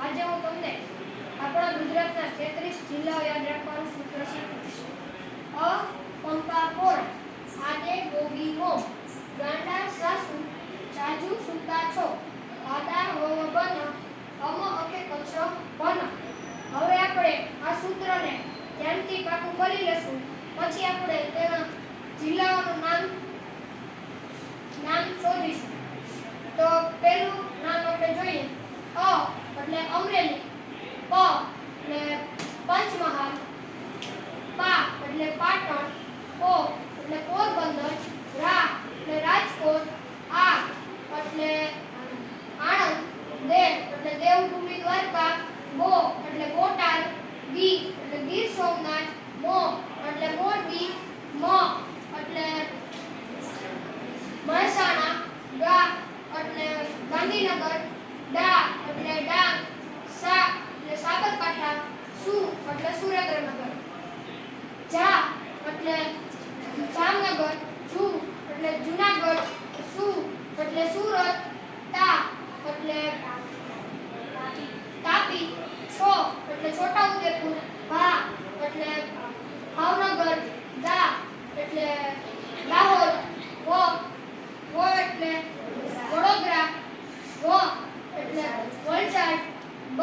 આજે હું તમને આપણા ગુજરાતના 33 જિલ્લાઓ યાદ રાખવાનું સૂત્ર શીખવીશ. અ પંપા પોળ, આદે ગોગી મોમ, ગાંડા સાસુ, જાજુ સુતા છો, આદા હોવ બન, અમ અકે કચરો બન. હવે આપણે આ સૂત્રને ધ્યાનથી પાકું કરી લેશું. પછી આપણે તેના જિલ્લાઓનું નામ શોધીશું. તો પહેલું નામ આપણે જોઈએ. અ એટલે અમરેલી, પ એટલે પંચમહાલ, પા એટલે પાટણ, પો એટલે પોરબંદર, રા એટલે રાજકોટ, આ એટલે આણંદ, દે એટલે દેવભૂમિ દ્વારકા, બો એટલે બોટાદ, દી એટલે ગીર સોમનાથ, મો એટલે મોરબી, મ એટલે મહેસાણા, ગા એટલે ગાંધીનગર, ડા એટલે ડાંગ, સા એટલે સાબરકાંઠા, સુ એટલે સુરેન્દ્રનગર, જા એટલે જામનગર, જુ એટલે જુનાગઢ, સુ એટલે સુરત, તા એટલે તાપી, છો એટલે છોટાઉદેપુર, ભા એટલે ભાવનગર, દા એટલે દાહોદ, વો એટલે વડોદરા, વ એટલે વલસાડ, બ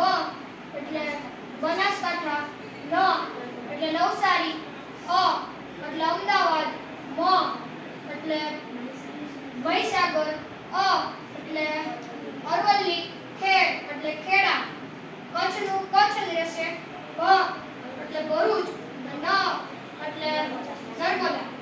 એટલે બનાસકાંઠા, ન એટલે નવસારી, અ એટલે અમદાવાદ, મ એટલે મહીસાગર, અ એટલે અરવલ્લી, ખેડ એટલે ખેડા, કચ્છનું કચ્છ રહેશે, ભ એટલે ભરૂચ, ન એટલે નર્મદા.